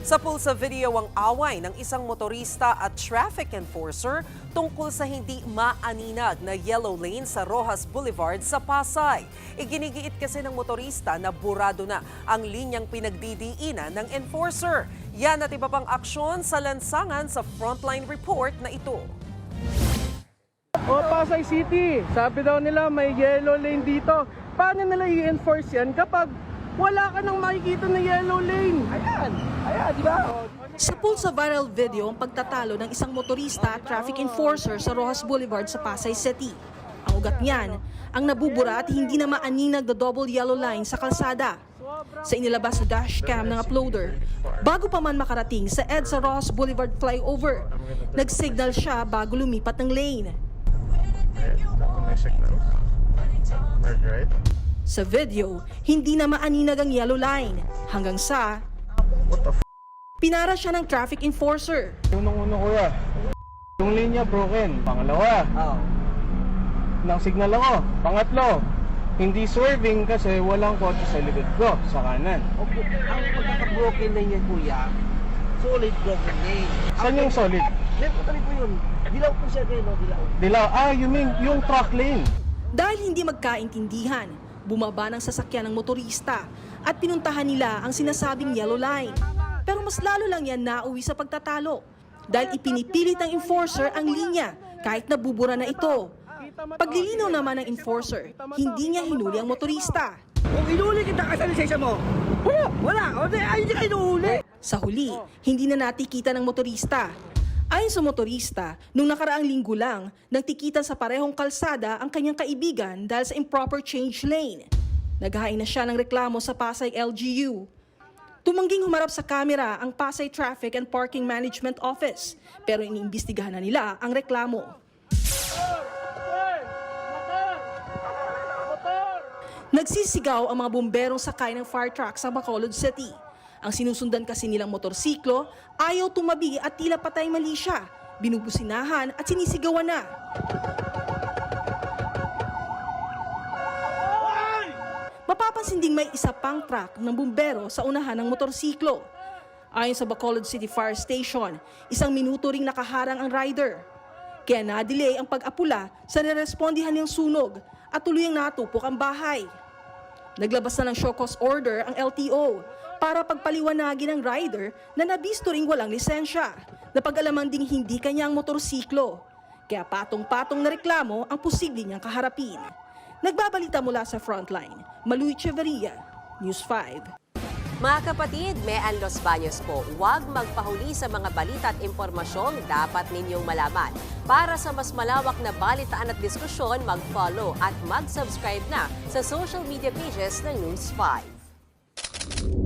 Sa pulsa video ang away ng isang motorista at traffic enforcer tungkol sa hindi maaninag na yellow lane sa Roxas Boulevard sa Pasay. Iginigiit kasi ng motorista na burado na ang linyang pinagdidiinan ng enforcer. Yan at iba pang aksyon sa lansangan sa Frontline Report na ito. O Pasay City, sabi daw nila may yellow lane dito. Paano nila i-enforce yan kapag wala ka nang makikita na yellow lane? Ayan, di ba? Sa pulsa viral video ang pagtatalo ng isang motorista at traffic enforcer sa Roxas Boulevard sa Pasay City. Ang ugat niyan, ang nabubura at hindi na maaninag na double yellow line sa kalsada. Sa inilabas na dashcam ng uploader, bago pa man makarating sa EDSA Roxas Boulevard flyover, nagsignal siya bago lumipat ng lane. Sa video, hindi na maaninag ang yellow line hanggang sa pinara siya ng traffic enforcer. Unang-una kuya, yung linya broken. Pangalawa, nang signal ako. Pangatlo, hindi swerving kasi walang kotse sa likod ko, sa kanan. Okay. Ang pagkaka-broken lane yan, kuya, solid broken lane. Saan yung solid? Left ko po yun. Dilaw po siya kayo, no? Dilaw. Dilaw, you mean yung truck lane? Dahil hindi magkaintindihan, bumaba ng sasakyan ng motorista at pinuntahan nila ang sinasabing yellow line. Pero mas lalo lang yan nauwi sa pagtatalo dahil ipinipilit ng enforcer ang linya kahit nabubura na ito. Paglilinaw naman ng enforcer, hindi niya hinuli ang motorista. Kung inuli kita ka sa lisensya mo, wala. O di, ayun di kayo inuli. Sa huli, hindi na natikita ng motorista. Ayon sa motorista, nung nakaraang linggo lang, nagtikitan sa parehong kalsada ang kanyang kaibigan dahil sa improper change lane. Naghain na siya ng reklamo sa Pasay LGU. Tumangging humarap sa kamera ang Pasay Traffic and Parking Management Office, pero iniimbestigahan na nila ang reklamo. Nagsisigaw ang mga bomberong sakay ng fire truck sa Bacolod City. Ang sinusundan kasi nilang motorsiklo, ayaw tumabi at tila patay mali siya. Binubusinahan at sinisigawan na. Mapapansin ding may isa pang truck ng bumbero sa unahan ng motorsiklo. Ayon sa Bacolod City Fire Station, 1 minuto ring nakaharang ang rider. Kaya na-delay ang pag-apula sa nirespondihan ng sunog at tuluyang natupok ang bahay. Naglabas na ng show cause order ang LTO para pagpaliwanagin ng rider na nabisto ring walang lisensya, na pag-alaman ding hindi kanya ang motorsiklo. Kaya patong-patong na reklamo ang posible niyang kaharapin. Nagbabalita mula sa Frontline, Malu Echeverria, News 5. Mga kapatid, Mean Los Baños po, huwag magpahuli sa mga balita at impormasyong dapat ninyong malaman. Para sa mas malawak na balitaan at diskusyon, mag-follow at mag-subscribe na sa social media pages ng News 5.